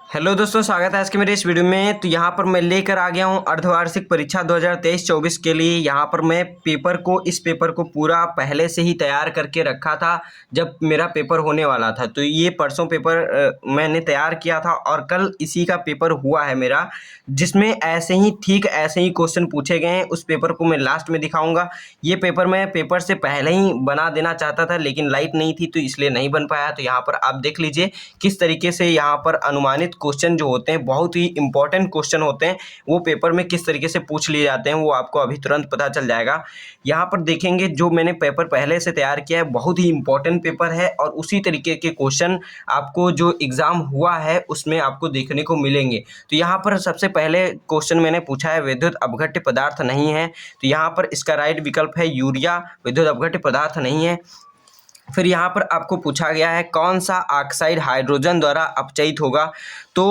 Hello दोस्तों, स्वागत है आज के मेरे इस वीडियो में। तो यहाँ पर मैं लेकर आ गया हूँ अर्धवार्षिक परीक्षा 2023-24 के लिए। यहाँ पर मैं इस पेपर को पूरा पहले से ही तैयार करके रखा था जब मेरा पेपर होने वाला था। तो ये परसों पेपर मैंने तैयार किया था और कल इसी का पेपर हुआ है मेरा, जिसमें ठीक ऐसे ही क्वेश्चन पूछे गए हैं। उस पेपर को मैं लास्ट में दिखाऊंगा। ये पेपर मैं पेपर से पहले ही बना देना चाहता था, लेकिन लाइट नहीं थी तो इसलिए नहीं बन पाया। तो यहाँ पर आप देख लीजिए किस तरीके से यहाँ पर अनुमानित क्वेश्चन जो होते हैं, बहुत ही इंपॉर्टेंट क्वेश्चन होते हैं, वो पेपर में किस तरीके से पूछ लिए जाते हैं वो आपको अभी तुरंत पता चल जाएगा। यहाँ पर देखेंगे जो मैंने पेपर पहले से तैयार किया है, बहुत ही इंपॉर्टेंट पेपर है और उसी तरीके के क्वेश्चन आपको जो एग्ज़ाम हुआ है उसमें आपको देखने को मिलेंगे। तो यहाँ पर सबसे पहले क्वेश्चन मैंने पूछा है विद्युत अपघट्य पदार्थ नहीं है, तो यहाँ पर इसका राइट विकल्प है यूरिया। विद्युत अपघट्य पदार्थ नहीं है। फिर यहाँ पर आपको पूछा गया है कौन सा ऑक्साइड हाइड्रोजन द्वारा अपचयित होगा। तो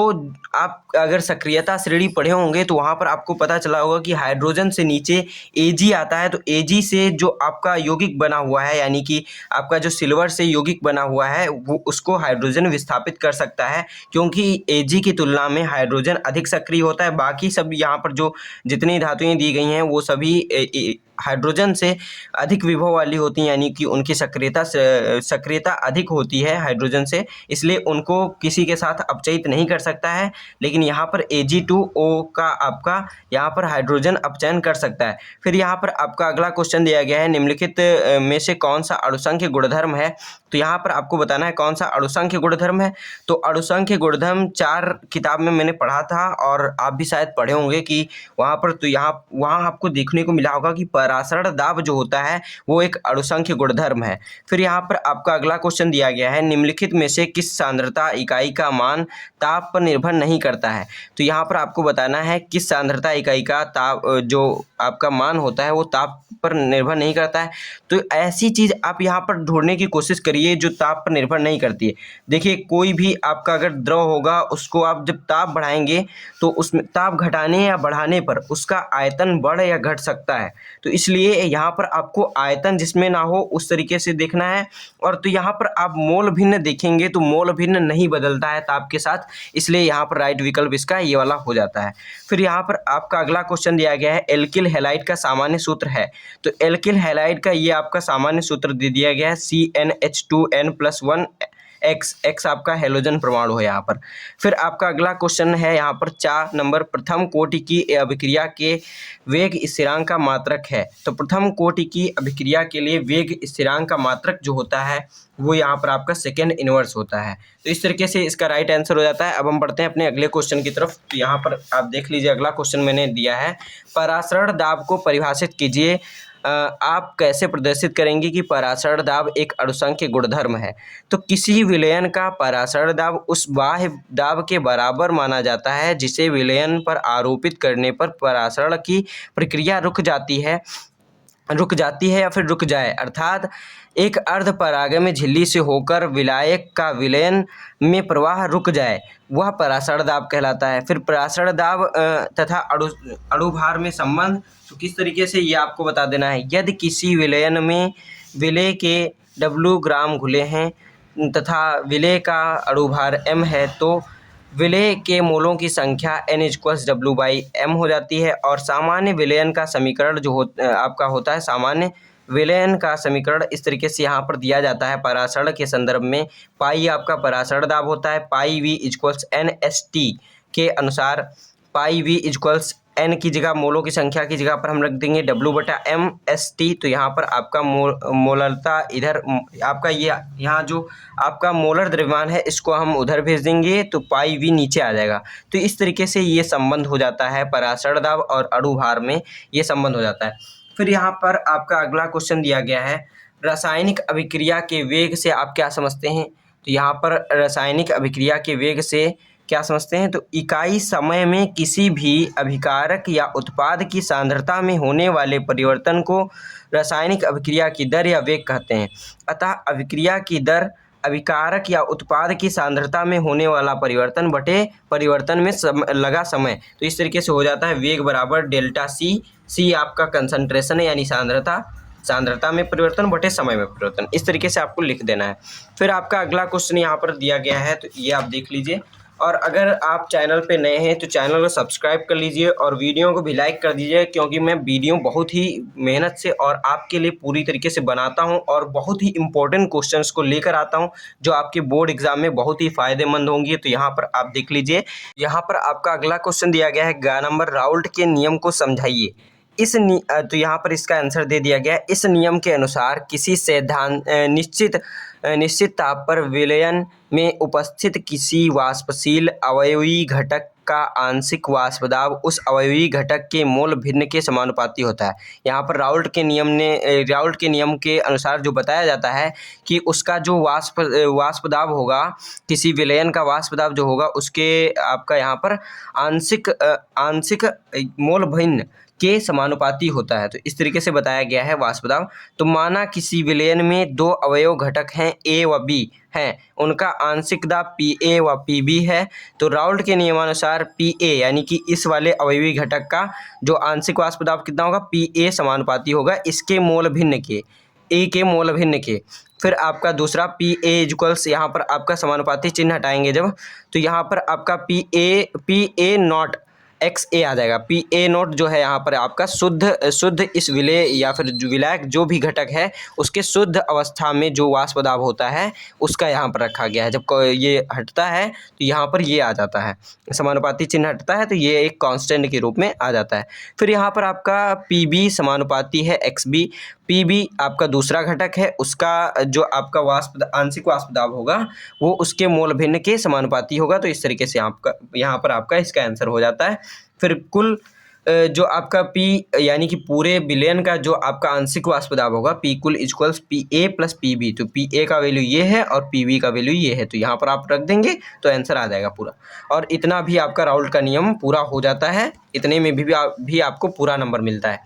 आप अगर सक्रियता श्रेणी पढ़े होंगे तो वहाँ पर आपको पता चला होगा कि हाइड्रोजन से नीचे Ag आता है। तो Ag से जो आपका यौगिक बना हुआ है, यानी कि आपका जो सिल्वर से यौगिक बना हुआ है, वो उसको हाइड्रोजन विस्थापित कर सकता है, क्योंकि Ag की तुलना में हाइड्रोजन अधिक सक्रिय होता है। बाकी सब यहाँ पर जो जितनी धातुएं दी गई हैं वो सभी हाइड्रोजन से अधिक विभव वाली होती हैं, यानी कि उनकी सक्रियता अधिक होती है हाइड्रोजन से, इसलिए उनको किसी के साथ अपचयित नहीं कर सकता है। लेकिन यहाँ पर Ag2O का आपका यहाँ पर हाइड्रोजन अपचयन कर सकता है। फिर यहाँ पर आपका अगला क्वेश्चन दिया गया है निम्नलिखित में से कौन सा अणुसंख्य गुणधर्म है। तो यहाँ पर आपको बताना है कौन सा अणुसंख्य गुणधर्म है। तो अणुसंख्य गुणधर्म 4 किताब में मैंने पढ़ा था और आप भी शायद पढ़े होंगे कि वहाँ पर तो वहाँ आपको देखने को मिला होगा कि परासरण दाब जो होता है वो एक अणुसंख्य गुणधर्म है। फिर यहाँ पर आपका अगला क्वेश्चन दिया गया है निम्नलिखित में से किस सांद्रता इकाई का मान ताप पर निर्भर नहीं करता है। तो यहाँ पर आपको बताना है किस सांद्रता इकाई का ताप जो आपका मान होता है वो ताप पर निर्भर नहीं करता है। तो ऐसी चीज़ आप यहाँ पर ढूंढने की कोशिश करिए जो ताप पर निर्भर नहीं करती है। देखिए, कोई भी आपका अगर द्रव होगा उसको आप जब ताप बढ़ाएंगे तो उसमें ताप घटाने या बढ़ाने पर उसका आयतन बढ़ या घट सकता है। तो इसलिए यहाँ पर आपको आयतन जिसमें ना हो उस तरीके से देखना है। और तो यहाँ पर आप मोल भिन्न देखेंगे तो मोल भिन्न नहीं बदलता है ताप के साथ, इसलिए यहाँ पर राइट विकल्प इसका ये वाला हो जाता है। फिर यहाँ पर आपका अगला क्वेश्चन दिया गया है एल्किल हैलाइड का सामान्य सूत्र है। तो एल्किल हैलाइड का ये आपका सामान्य सूत्र दे दिया गया है CnH2n+1 X आपका हेलोजन परमाणु है यहाँ पर। फिर आपका अगला क्वेश्चन है यहाँ पर 4 नंबर, प्रथम कोटि की अभिक्रिया के वेग स्थिरांक का मात्रक है। तो प्रथम कोटि की अभिक्रिया के लिए वेग स्थिरांक का मात्रक जो होता है वो यहाँ पर आपका सेकेंड इनवर्स होता है। तो इस तरीके से इसका राइट आंसर हो जाता है। अब हम बढ़ते हैं अपने अगले क्वेश्चन की तरफ। तो यहाँ पर आप देख लीजिए अगला क्वेश्चन मैंने दिया है परासरण दाब को परिभाषित कीजिए। आप कैसे प्रदर्शित करेंगे कि परासरण दाब एक अणुसंख्य गुणधर्म है। तो किसी विलयन का परासरण दाब उस बाह्य दाब के बराबर माना जाता है जिसे विलयन पर आरोपित करने पर परासरण की प्रक्रिया रुक जाती है या फिर रुक जाए, अर्थात एक अर्ध परागम्य झिल्ली से होकर विलायक का विलयन में प्रवाह रुक जाए, वह परासरण दाब कहलाता है। फिर परासरण दाब तथा अणुभार में संबंध, तो किस तरीके से ये आपको बता देना है। यदि किसी विलयन में विलेय के W ग्राम घुले हैं तथा विलेय का अणुभार m है तो विलेय के मोलों की संख्या N=W/m हो जाती है। और सामान्य विलयन का समीकरण जो आपका होता है, सामान्य विलयन का समीकरण इस तरीके से यहाँ पर दिया जाता है परासरण के संदर्भ में। पाई आपका परासरण दाब होता है, पाई V = NST के अनुसार पाई V = N की जगह मोलों की संख्या की जगह पर हम रख देंगे W/m/ST। तो यहाँ पर आपका मोलरता इधर आपका ये यहाँ जो आपका मोलर द्रव्यमान है इसको हम उधर भेज देंगे तो पाई V नीचे आ जाएगा। तो इस तरीके से ये संबंध हो जाता है परासरण दाब और अणुभार में ये संबंध हो जाता है। फिर यहाँ पर आपका अगला क्वेश्चन दिया गया है रासायनिक अभिक्रिया के वेग से आप क्या समझते हैं। तो यहाँ पर रासायनिक अभिक्रिया के वेग से क्या समझते हैं, तो इकाई समय में किसी भी अभिकारक या उत्पाद की सांद्रता में होने वाले परिवर्तन को रासायनिक अभिक्रिया की दर या वेग कहते हैं। अतः अभिक्रिया की दर अभिकारक या उत्पाद की सांद्रता में होने वाला परिवर्तन बटे परिवर्तन में लगा समय। तो इस तरीके से हो जाता है वेग बराबर ΔC। C आपका कंसंट्रेशन है यानी सांद्रता में परिवर्तन बटे समय में परिवर्तन, इस तरीके से आपको लिख देना है। फिर आपका अगला क्वेश्चन यहाँ पर दिया गया है, तो ये आप देख लीजिए और अगर आप चैनल पे नए हैं तो चैनल को सब्सक्राइब कर लीजिए और वीडियो को भी लाइक कर दीजिए, क्योंकि मैं वीडियो बहुत ही मेहनत से और आपके लिए पूरी तरीके से बनाता हूं और बहुत ही इंपॉर्टेंट क्वेश्चंस को लेकर आता हूं जो आपके बोर्ड एग्जाम में बहुत ही फायदेमंद होंगे। तो यहाँ पर आप देख लीजिए, यहाँ पर आपका अगला क्वेश्चन दिया गया है, ग नंबर राउल्ट के नियम को समझाइए। तो यहाँ पर इसका आंसर दे दिया गया है, इस नियम के अनुसार किसी निश्चित ताप पर विलयन में उपस्थित किसी वाष्पशील अवयवी घटक का आंशिक वाष्प दाब उस अवयवी घटक के मोल भिन्न के समानुपाती होता है। यहाँ पर राउल्ट के नियम के अनुसार जो बताया जाता है कि उसका जो वाष्प दाब होगा, किसी विलयन का वाष्प दाब जो होगा उसके आपका यहाँ पर आंशिक मोल भिन्न के समानुपाती होता है। तो इस तरीके से बताया गया है वाष्प दाब। तो माना किसी विलयन में दो अवयव घटक हैं ए व बी हैं, उनका आंशिक दाब पी ए व पी बी है। तो राउल्ट के नियमानुसार पी ए यानी कि इस वाले अवयवी घटक का जो आंशिक वाष्प दाब कितना होगा, पी ए समानुपाती होगा इसके मोल भिन्न के, ए के मोल भिन्न के। फिर आपका दूसरा पी ए इक्वल्स, यहाँ पर आपका समानुपाती चिन्ह हटाएंगे जब, तो यहाँ पर आपका पी ए नॉट एक्स ए आ जाएगा। पी ए नोट जो है यहाँ पर आपका शुद्ध इस विलय या फिर विलायक जो भी घटक है उसके शुद्ध अवस्था में जो वाष्प दाब होता है उसका यहाँ पर रखा गया है। जब ये हटता है तो यहाँ पर ये आ जाता है, समानुपाती चिन्ह हटता है तो ये एक कांस्टेंट के रूप में आ जाता है। फिर यहाँ पर आपका पी बी समानुपाती है एक्स बी। पी बी आपका दूसरा घटक है, उसका जो आपका आंशिक वाष्प दाब होगा वो उसके मोल भिन्न के समानुपाती होगा। तो इस तरीके से आपका यहाँ पर आपका इसका आंसर हो जाता है। फिर कुल जो आपका P यानी कि पूरे विलयन का जो आपका आंशिक वाष्प दाब होगा, P कुल equals P A plus P B. तो पी ए का वैल्यू ये है और पी बी का वैल्यू ये है, तो यहाँ पर आप रख देंगे तो आंसर आ जाएगा पूरा। और इतना भी आपका राउल्ट का नियम पूरा हो जाता है, इतने में भी आपको पूरा नंबर मिलता है।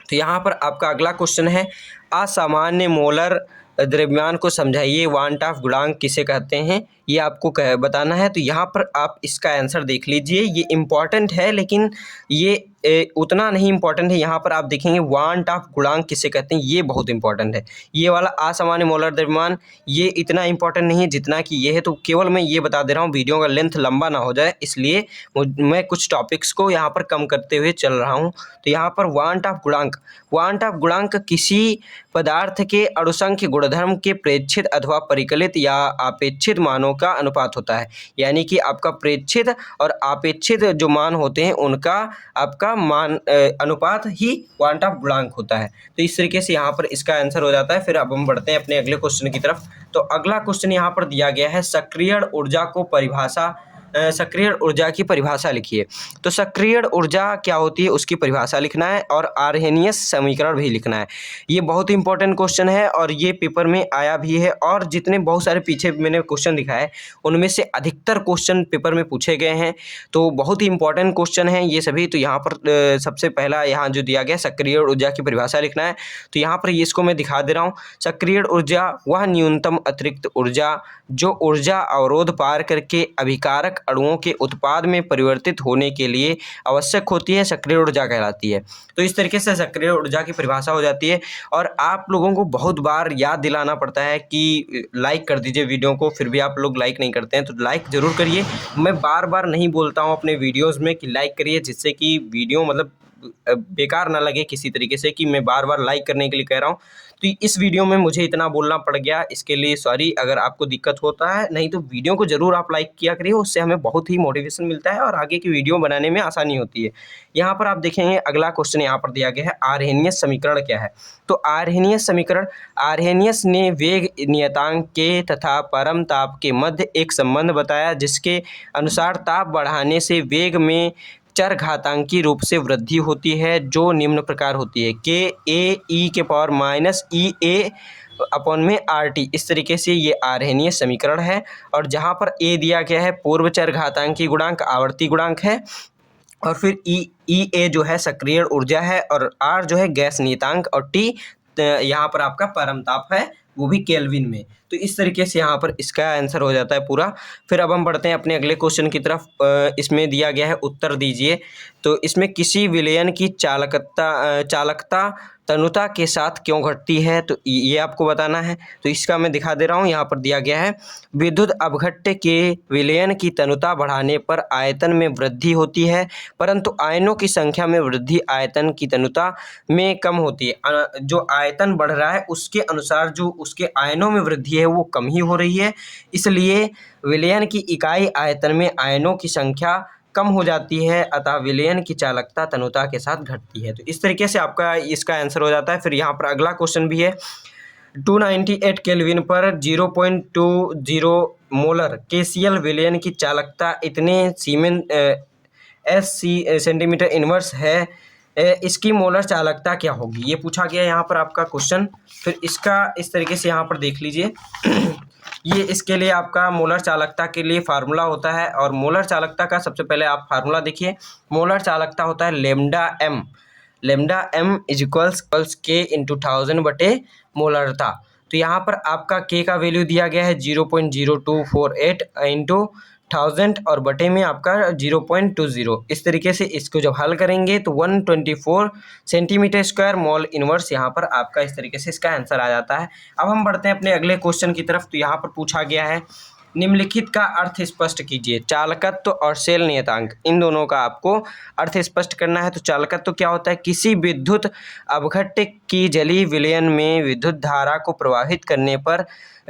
तो यहाँ पर आपका अगला क्वेश्चन है, असामान्य मोलर द्रव्यमान को समझाइए, वांट ऑफ गुणांक किसे कहते हैं, ये आपको बताना है। तो यहाँ पर आप इसका आंसर देख लीजिए, ये इम्पॉर्टेंट है लेकिन ये उतना नहीं इम्पॉर्टेंट है। यहाँ पर आप देखेंगे वांट ऑफ गुणांक किसे कहते हैं, ये बहुत इंपॉर्टेंट है। ये वाला असामान्य मोलर द्रव्यमान ये इतना इंपॉर्टेंट नहीं है जितना कि ये है। तो केवल मैं ये बता दे रहा हूँ, वीडियो का लेंथ लंबा ना हो जाए इसलिए मैं कुछ टॉपिक्स को यहाँ पर कम करते हुए चल रहा हूँ। तो यहाँ पर वांट ऑफ गुणांक किसी पदार्थ के अणुसंख्य गुणधर्म के प्रेक्षित अथवा परिकलित या अपेक्षित मानों का अनुपात होता है। यानी कि आपका प्रेक्षित और अपेक्षित जो मान होते हैं उनका आपका मान अनुपात ही वांट ऑफ गुणांक होता है। तो इस तरीके से यहाँ पर इसका आंसर हो जाता है। फिर अब हम बढ़ते हैं अपने अगले क्वेश्चन की तरफ। तो अगला क्वेश्चन यहाँ पर दिया गया है, सक्रिय ऊर्जा की परिभाषा लिखिए। तो सक्रिय ऊर्जा क्या होती है उसकी परिभाषा लिखना है और आर्हेनियस समीकरण भी लिखना है। ये बहुत इंपॉर्टेंट क्वेश्चन है और ये पेपर में आया भी है, और जितने बहुत सारे पीछे मैंने क्वेश्चन दिखाए उनमें से अधिकतर क्वेश्चन पेपर में पूछे गए हैं। तो बहुत ही इंपॉर्टेंट क्वेश्चन हैं ये सभी। तो यहाँ पर सबसे पहला यहाँ जो दिया गया सक्रिय ऊर्जा की परिभाषा लिखना है। तो यहाँ पर इसको मैं दिखा दे रहा हूँ। सक्रिय ऊर्जा वह न्यूनतम अतिरिक्त ऊर्जा जो ऊर्जा अवरोध पार करके अभिकारक अणुओं के उत्पाद में परिवर्तित होने के लिए आवश्यक होती है, सक्रिय ऊर्जा कहलाती है। तो इस तरीके से सक्रिय ऊर्जा की परिभाषा हो जाती है। और आप लोगों को बहुत बार याद दिलाना पड़ता है कि लाइक कर दीजिए वीडियो को, फिर भी आप लोग लाइक नहीं करते हैं, तो लाइक ज़रूर करिए। मैं बार बार नहीं बोलता हूँ अपने वीडियोज़ में कि लाइक करिए, जिससे कि वीडियो मतलब बेकार ना लगे किसी तरीके से कि मैं बार बार लाइक करने के लिए कह रहा हूँ। तो इस वीडियो में मुझे इतना बोलना पड़ गया, इसके लिए सॉरी अगर आपको दिक्कत होता है। नहीं तो वीडियो को ज़रूर आप लाइक किया करिए, उससे हमें बहुत ही मोटिवेशन मिलता है और आगे की वीडियो बनाने में आसानी होती है। यहाँ पर आप देखेंगे अगला क्वेश्चन यहाँ पर दिया गया है, आर्हेनियस समीकरण क्या है। तो आर्हेनियस समीकरण, आर्हेनियस ने वेग नियतांक के तथा परम ताप के मध्य एक संबंध बताया जिसके अनुसार ताप बढ़ाने से वेग में चर घातांकी रूप से वृद्धि होती है, जो निम्न प्रकार होती है, के ए ई के पावर माइनस ई ए अपॉन में आर टी। इस तरीके से ये आर्हेनियस समीकरण है। और जहाँ पर ए दिया गया है पूर्व चर घातांकी गुणांक, आवर्ती गुणांक है, और फिर ई ए जो है सक्रिय ऊर्जा है, और आर जो है गैस नियतांक, और टी यहाँ पर आपका परम ताप है, वो भी केल्विन में। तो इस तरीके से यहाँ पर इसका आंसर हो जाता है पूरा। फिर अब हम बढ़ते हैं अपने अगले क्वेश्चन की तरफ। इसमें दिया गया है, उत्तर दीजिए। तो इसमें किसी विलयन की चालकता तनुता के साथ क्यों घटती है, तो ये आपको बताना है। तो इसका मैं दिखा दे रहा हूँ, यहाँ पर दिया गया है, विद्युत अपघट्य के विलयन की तनुता बढ़ाने पर आयतन में वृद्धि होती है, परंतु आयनों की संख्या में वृद्धि आयतन की तनुता में कम होती है। जो आयतन बढ़ रहा है उसके अनुसार जो उसके आयनों में वृद्धि है वो कम ही हो रही है, इसलिए विलयन की इकाई आयतन में आयनों की संख्या कम हो जाती है, अतः विलयन की चालकता तनुता के साथ घटती है। तो इस तरीके से आपका इसका आंसर हो जाता है। फिर यहाँ पर अगला क्वेश्चन भी है, 298 केल्विन पर 0.20 मोलर KCl विलयन की चालकता इतने सीमेन सेंटीमीटर इनवर्स है, इसकी मोलर चालकता क्या होगी, ये पूछा गया यहाँ पर आपका क्वेश्चन। फिर इसका इस तरीके से यहाँ पर देख लीजिए ये इसके लिए आपका मोलर चालकता के लिए फार्मूला होता है, और मोलर चालकता का सबसे पहले आप फार्मूला देखिए। मोलर चालकता होता है लेमडा एम इज इक्वल्स के इंटू 1000 बटे मोलरता। तो यहाँ पर आपका के का वैल्यू दिया गया है 0.0248 इंटू 1000 और बटे में आपका 0.20। इस तरीके से इसको जब हल करेंगे तो 124 सेंटीमीटर स्क्वायर मोल इनवर्स यहाँ पर आपका इस तरीके से इसका आंसर आ जाता है। अब हम बढ़ते हैं अपने अगले क्वेश्चन की तरफ। तो यहाँ पर पूछा गया है, निम्नलिखित का अर्थ स्पष्ट कीजिए। चालकत्व और सेल नियतांक, इन दोनों का आपको अर्थ स्पष्ट करना है। तो चालकत्व क्या होता है, किसी विद्युत अपघट्य की जलीय विलयन में विद्युत धारा को प्रवाहित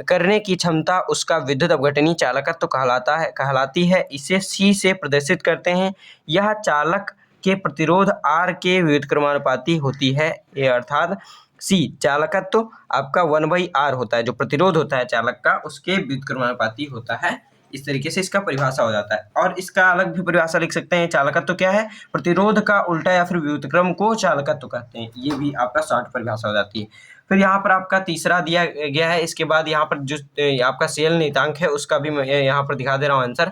करने की क्षमता उसका विद्युत अपघटनीय चालकत्व कहलाती है। इसे C से प्रदर्शित करते हैं। यह चालक के प्रतिरोध R के व्युत्क्रमानुपाती होती है। ये अर्थात C चालकत्व आपका 1/R होता है, जो प्रतिरोध होता है चालक का उसके व्युत्क्रमानुपाती होता है। इस तरीके से इसका परिभाषा हो जाता है। और इसका अलग भी परिभाषा लिख सकते हैं। चालकत्व क्या है, प्रतिरोध का उल्टा या फिर व्युत्क्रम को चालकत्व कहते हैं। ये भी आपका शॉर्ट परिभाषा हो जाती है। फिर यहाँ पर आपका तीसरा दिया गया है। इसके बाद यहाँ पर जो आपका सेल नियतांक है उसका भी मैं यहाँ पर दिखा दे रहा हूँ आंसर।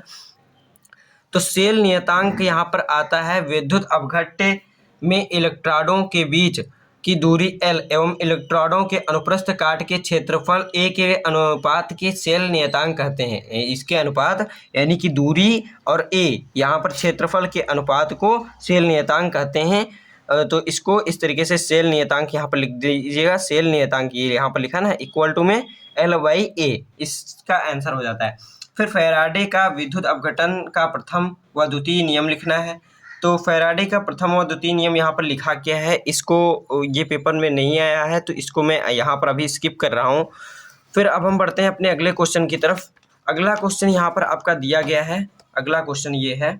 तो सेल नियतांक यहाँ पर आता है, विद्युत अपघट्य में इलेक्ट्रोडों के बीच की दूरी L एवं इलेक्ट्रोडों के अनुप्रस्थ काट के क्षेत्रफल A के अनुपात के सेल नियतांक कहते हैं। इसके अनुपात यानी कि दूरी और A यहाँ पर क्षेत्रफल के अनुपात को सेल नियतांक कहते हैं। तो इसको इस तरीके से सेल नियतांक यहाँ पर लिख दीजिएगा। सेल नियतांक ये यहाँ पर लिखा ना, इक्वल टू में L/A, इसका आंसर हो जाता है। फिर फैराडे का विद्युत अपघटन का प्रथम व द्वितीय नियम लिखना है। तो फैराडे का प्रथम और द्वितीय नियम यहाँ पर लिखा क्या है, इसको ये पेपर में नहीं आया है तो इसको मैं यहाँ पर अभी स्किप कर रहा हूँ। फिर अब हम बढ़ते हैं अपने अगले क्वेश्चन की तरफ। अगला क्वेश्चन यहाँ पर आपका दिया गया है। अगला क्वेश्चन ये है,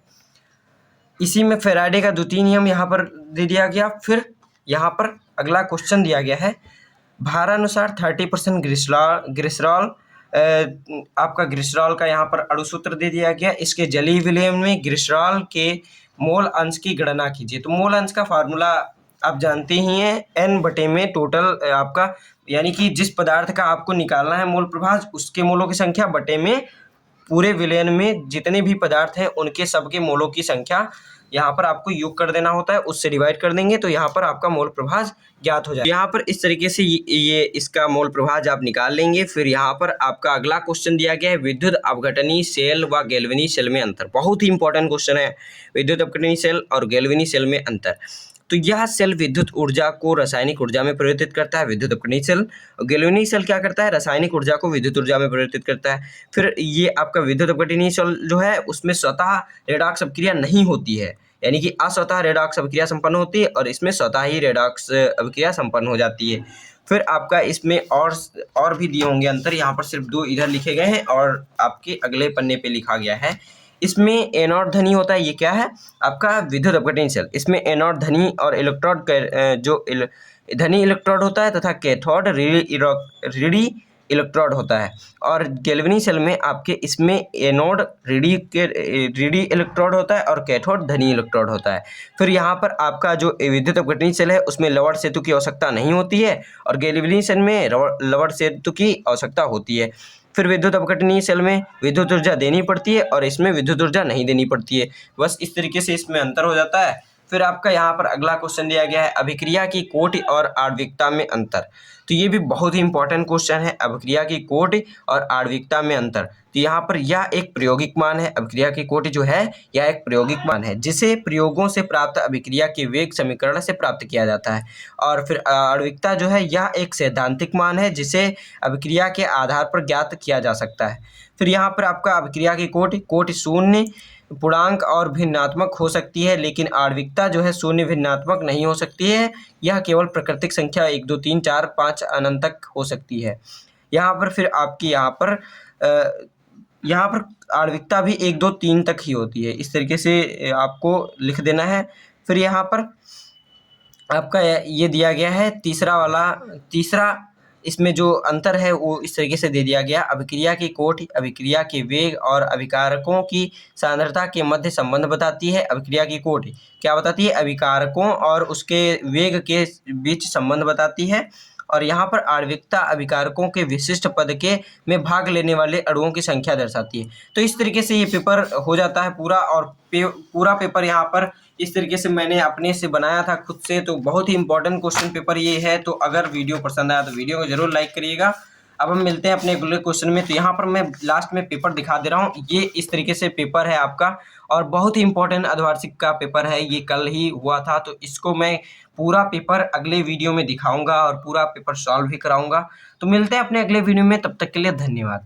इसी में फैराडे का द्वितीय नियम यहाँ पर दे दिया गया। फिर यहाँ पर अगला क्वेश्चन दिया गया है, भारानुसार 30% ग्लिसरॉल आपका ग्लिसरॉल का यहाँ पर अणुसूत्र दे दिया गया। इसके जलीय विलयन में ग्लिसरॉल के मोल अंश की गणना कीजिए। तो मोल अंश का फार्मूला आप जानते ही हैं, N बटे में टोटल आपका, यानी कि जिस पदार्थ का आपको निकालना है मोल प्रभाज, उसके मोलों की संख्या बटे में पूरे विलयन में जितने भी पदार्थ हैं उनके सबके मोलों की संख्या यहाँ पर आपको योग कर देना होता है, उससे डिवाइड कर देंगे तो यहाँ पर आपका मोल प्रभाज ज्ञात हो जाएगा। यहाँ पर इस तरीके से ये इसका मोल प्रभाज आप निकाल लेंगे। फिर यहाँ पर आपका अगला क्वेश्चन दिया गया है, विद्युत अपघटनीय सेल व गैल्वेनी सेल में अंतर। बहुत ही इंपॉर्टेंट क्वेश्चन है, विद्युत अपघटनीय सेल और गैल्वेनी सेल में अंतर। तो यह सेल विद्युत ऊर्जा को रासायनिक ऊर्जा में परिवर्तित करता है, विद्युत अपघटनीय सेल। और गैल्वेनी सेल क्या करता है, रासायनिक ऊर्जा को विद्युत ऊर्जा में परिवर्तित करता है। फिर ये आपका विद्युत अपघटनीय सेल जो है उसमें स्वतः रेडॉक्स अभिक्रिया नहीं होती है, यानी कि अस्वतः रेडॉक्स अभिक्रिया संपन्न होती है, और इसमें स्वतः ही रेडॉक्स अभिक्रिया संपन्न हो जाती है। फिर आपका इसमें और भी दिए होंगे अंतर, यहाँ पर सिर्फ 2 इधर लिखे गए हैं और आपके अगले पन्ने पे लिखा गया है। इसमें एनोड धनी होता है, ये क्या है आपका विद्युत अपघटनीय सेल। इसमें एनोड धनी और इलेक्ट्रोड जो धनी इलेक्ट्रोड होता है तथा कैथोड ऋणी इलेक्ट्रोड होता है। और गैल्वेनी सेल में आपके इसमें एनोड ऋणी इलेक्ट्रोड होता है और कैथोड धनी इलेक्ट्रोड होता है। फिर यहाँ पर आपका जो विद्युत अपघटनीय सेल है उसमें लवण सेतु की आवश्यकता नहीं होती है, और गैल्वेनी सेल में लवण सेतु की आवश्यकता होती है। फिर विद्युत अपघटनीय सेल में विद्युत ऊर्जा देनी पड़ती है और इसमें विद्युत ऊर्जा नहीं देनी पड़ती है। बस इस तरीके से इसमें अंतर हो जाता है। फिर आपका यहाँ पर अगला क्वेश्चन दिया गया है अभिक्रिया की कोटि और आणविकता में अंतर। तो ये भी बहुत ही इंपॉर्टेंट क्वेश्चन है, अभिक्रिया की कोटि और आणविकता में अंतर। तो यहाँ पर यह एक प्रायोगिक मान है, अभिक्रिया की कोटि जो है यह एक प्रायोगिक मान है जिसे प्रयोगों से प्राप्त अभिक्रिया के वेग समीकरण से प्राप्त किया जाता है। और फिर आणविकता जो है यह एक सैद्धांतिक मान है जिसे अभिक्रिया के आधार पर ज्ञात किया जा सकता है। फिर यहाँ पर आपका अभिक्रिया की कोटि शून्य, पूर्णांक और भिन्नात्मक हो सकती है, लेकिन आणविकता जो है शून्य भिन्नात्मक नहीं हो सकती है, यह केवल प्राकृतिक संख्या 1 2 3 4 5 अनंत तक हो सकती है। यहाँ पर फिर आपकी यहाँ पर आणविकता भी 1 2 3 तक ही होती है, इस तरीके से आपको लिख देना है। फिर यहाँ पर आपका ये दिया गया है तीसरा इसमें जो अंतर है वो इस तरीके से दे दिया गया, अभिक्रिया की कोटि अभिक्रिया के वेग और अभिकारकों की सांद्रता के मध्य संबंध बताती है। अभिक्रिया की कोटि क्या बताती है, अभिकारकों और उसके वेग के बीच संबंध बताती है। और यहाँ पर आणविकता अभिकारकों के विशिष्ट पद के में भाग लेने वाले अणुओं की संख्या दर्शाती है। तो इस तरीके से ये पेपर हो जाता है पूरा, और पूरा पेपर यहाँ पर इस तरीके से मैंने अपने से बनाया था खुद से। तो बहुत ही इंपॉर्टेंट क्वेश्चन पेपर ये है। तो अगर वीडियो पसंद आया तो वीडियो को जरूर लाइक करिएगा। अब हम मिलते हैं अपने अगले क्वेश्चन में। तो यहाँ पर मैं लास्ट में पेपर दिखा दे रहा हूँ, ये इस तरीके से पेपर है आपका, और बहुत ही इंपॉर्टेंट अर्धवार्षिक का पेपर है, ये कल ही हुआ था। तो इसको मैं पूरा पेपर अगले वीडियो में दिखाऊंगा और पूरा पेपर सॉल्व भी कराऊंगा। तो मिलते हैं अपने अगले वीडियो में, तब तक के लिए धन्यवाद।